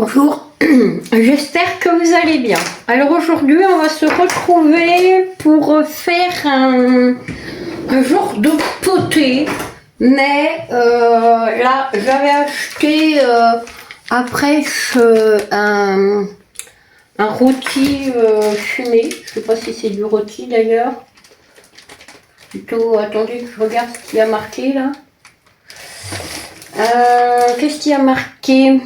Bonjour, j'espère que vous allez bien. Alors aujourd'hui on va se retrouver pour faire un genre de poté, mais là j'avais acheté après un rôti fumé, je sais pas si c'est du rôti d'ailleurs, plutôt attendez que je regarde ce qu'il y a marqué là. Qu'est-ce qu'il y a marqué?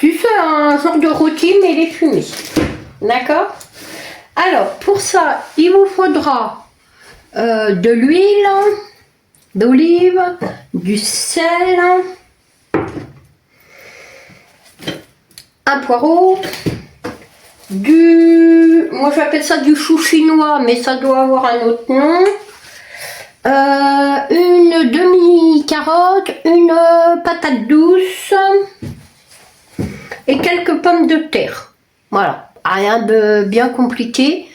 Si c'est un genre de rôti mais il est fumé. D'accord? Alors pour ça il vous faudra de l'huile d'olive, du sel, un poireau, moi j'appelle ça du chou chinois mais ça doit avoir un autre nom, une demi-carotte, une patate douce et quelques pommes de terre. Voilà, rien de bien compliqué.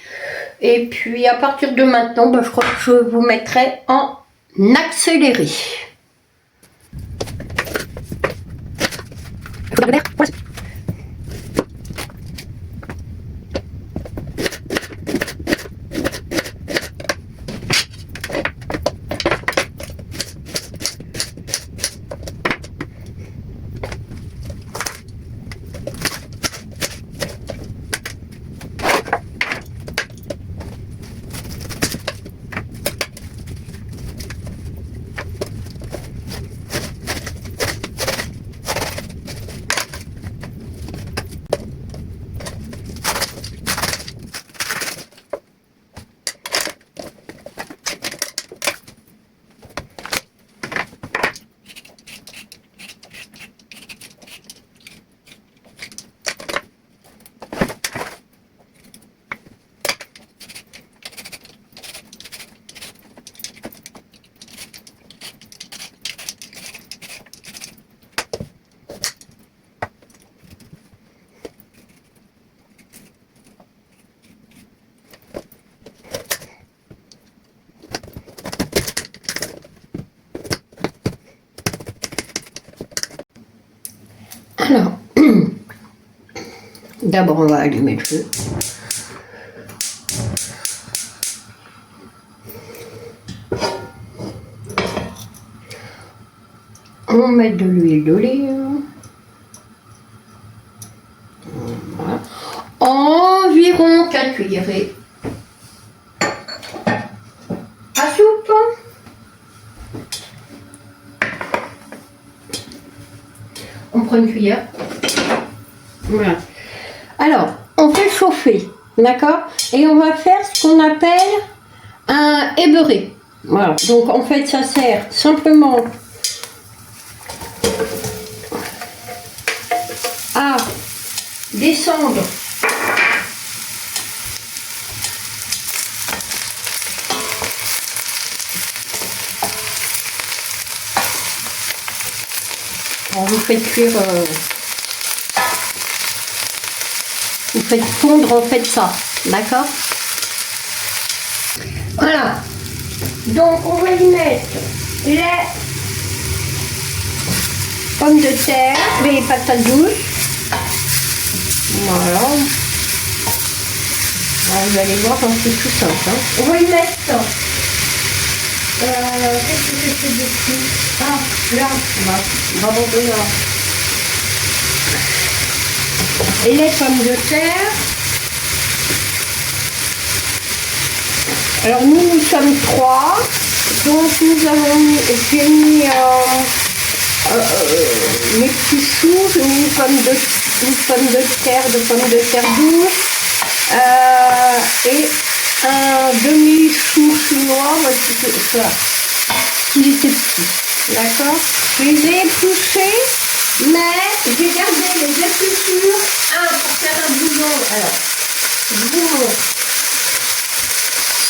Et puis à partir de maintenant, je crois que je vous mettrai en accéléré. Alors, d'abord on va allumer le feu. On met de l'huile d'olive. Voilà. Environ 4 cuillerées à soupe. On prend une cuillère. Voilà. Alors, on fait chauffer, d'accord? Et on va faire ce qu'on appelle un ébeuré. Voilà. Donc en fait, ça sert simplement à descendre on vous fait cuire, vous faites fondre en fait ça, d'accord? Voilà, donc on va y mettre les pommes de terre, les patates douces, voilà, vous allez voir, c'est tout simple, hein. On va y mettre, qu'est-ce que c'est dessus? Ah, là, on va monter là. Et les pommes de terre. Alors nous sommes 3, donc nous avons mis, j'ai mis mes petits choux, j'ai mis une pomme de terre, douce, et un demi-chou chinois, moi c'est ça, qui était petit, d'accord? Je les ai épluchés, mais j'ai gardé les épluchures, pour faire un bouillon. Alors, je vous montre.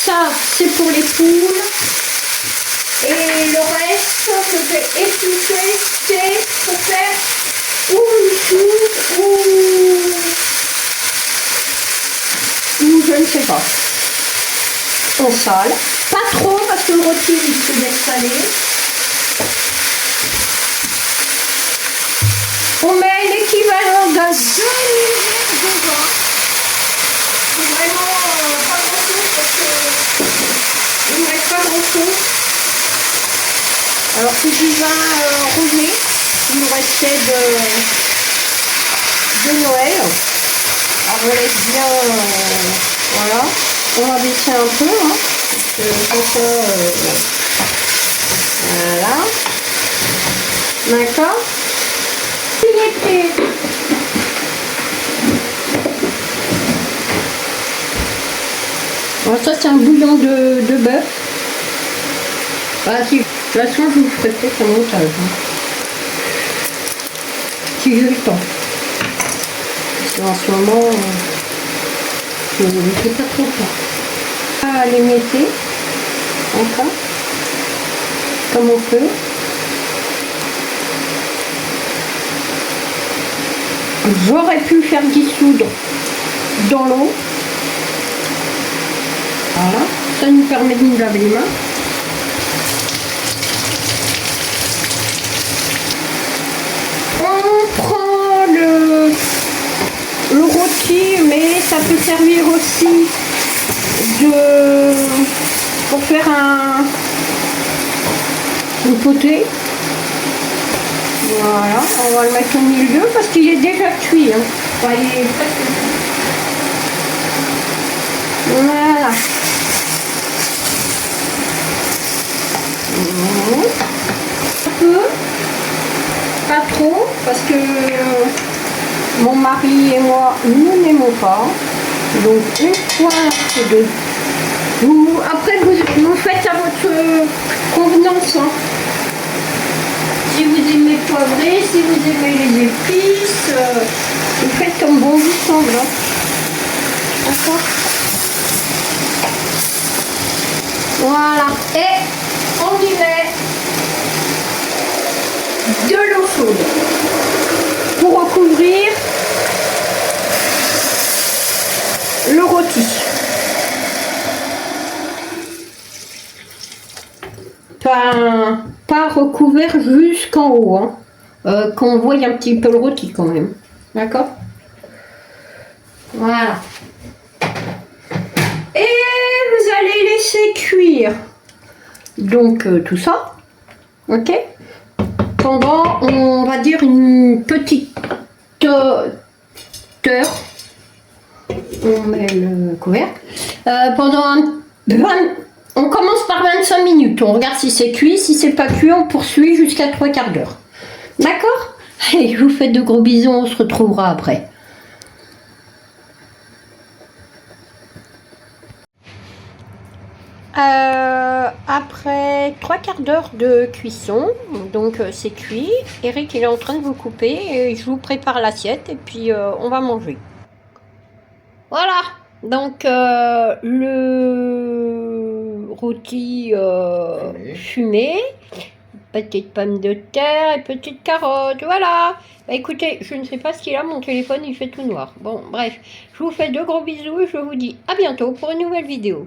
Ça, c'est pour les poules. Et le reste que j'ai épluché, c'est pour faire ou une soupe ou je ne sais pas. On sale. Pas trop parce que le rôti risque d'être salé. On met l'équivalent d'un demi-verre de vin. C'est vraiment pas grand-chose parce que il ne reste pas grand-chose. Alors c'est du vin rosé. Il nous restait de Noël. Alors on laisse bien, voilà. On va baisser un peu, hein, parce que voilà. D'accord. Il est prêt. Alors ça c'est un bouillon de bœuf. Ah, si, de toute façon je vous ferai peut-être un montage. Hein. Si j'ai le temps. Parce qu'en ce moment, je ne fais pas trop temps. À les mettre, enfin, comme on peut. J'aurais pu faire dissoudre dans l'eau. Voilà, ça nous permet de nous laver les mains. On prend le rôti, mais ça peut servir aussi pour faire une potée. Voilà, on va le mettre au milieu parce qu'il est déjà cuit. Hein. Enfin, il est presque cuit. Voilà. Un peu, pas trop, parce que mon mari et moi, nous n'aimons pas. Donc une pointe de... Après, vous faites à votre convenance. Hein. Si vous aimez poivré, si vous aimez les épices, vous faites comme bon vous semble. Hein. D'accord. Voilà. Et on y met de l'eau chaude pour recouvrir le rôti. Pas recouvert jusqu'en haut, hein. Qu'on voit un petit peu le rôti quand même. D'accord? Voilà. Et vous allez laisser cuire donc tout ça, ok? Pendant, on va dire, une petite heure. On met le couvercle. Pendant on commence par 25 minutes. On regarde si c'est cuit. Si c'est pas cuit, on poursuit jusqu'à 3/4 d'heure. D'accord? Allez, je vous fais de gros bisous. On se retrouvera après. Après 3/4 d'heure de cuisson, donc c'est cuit. Eric il est en train de vous couper et je vous prépare l'assiette et puis on va manger. Voilà, donc le rôti fumé, petite pomme de terre et petite carotte, voilà. Bah, écoutez, je ne sais pas ce qu'il a, mon téléphone il fait tout noir. Bon, bref, je vous fais de gros bisous et je vous dis à bientôt pour une nouvelle vidéo.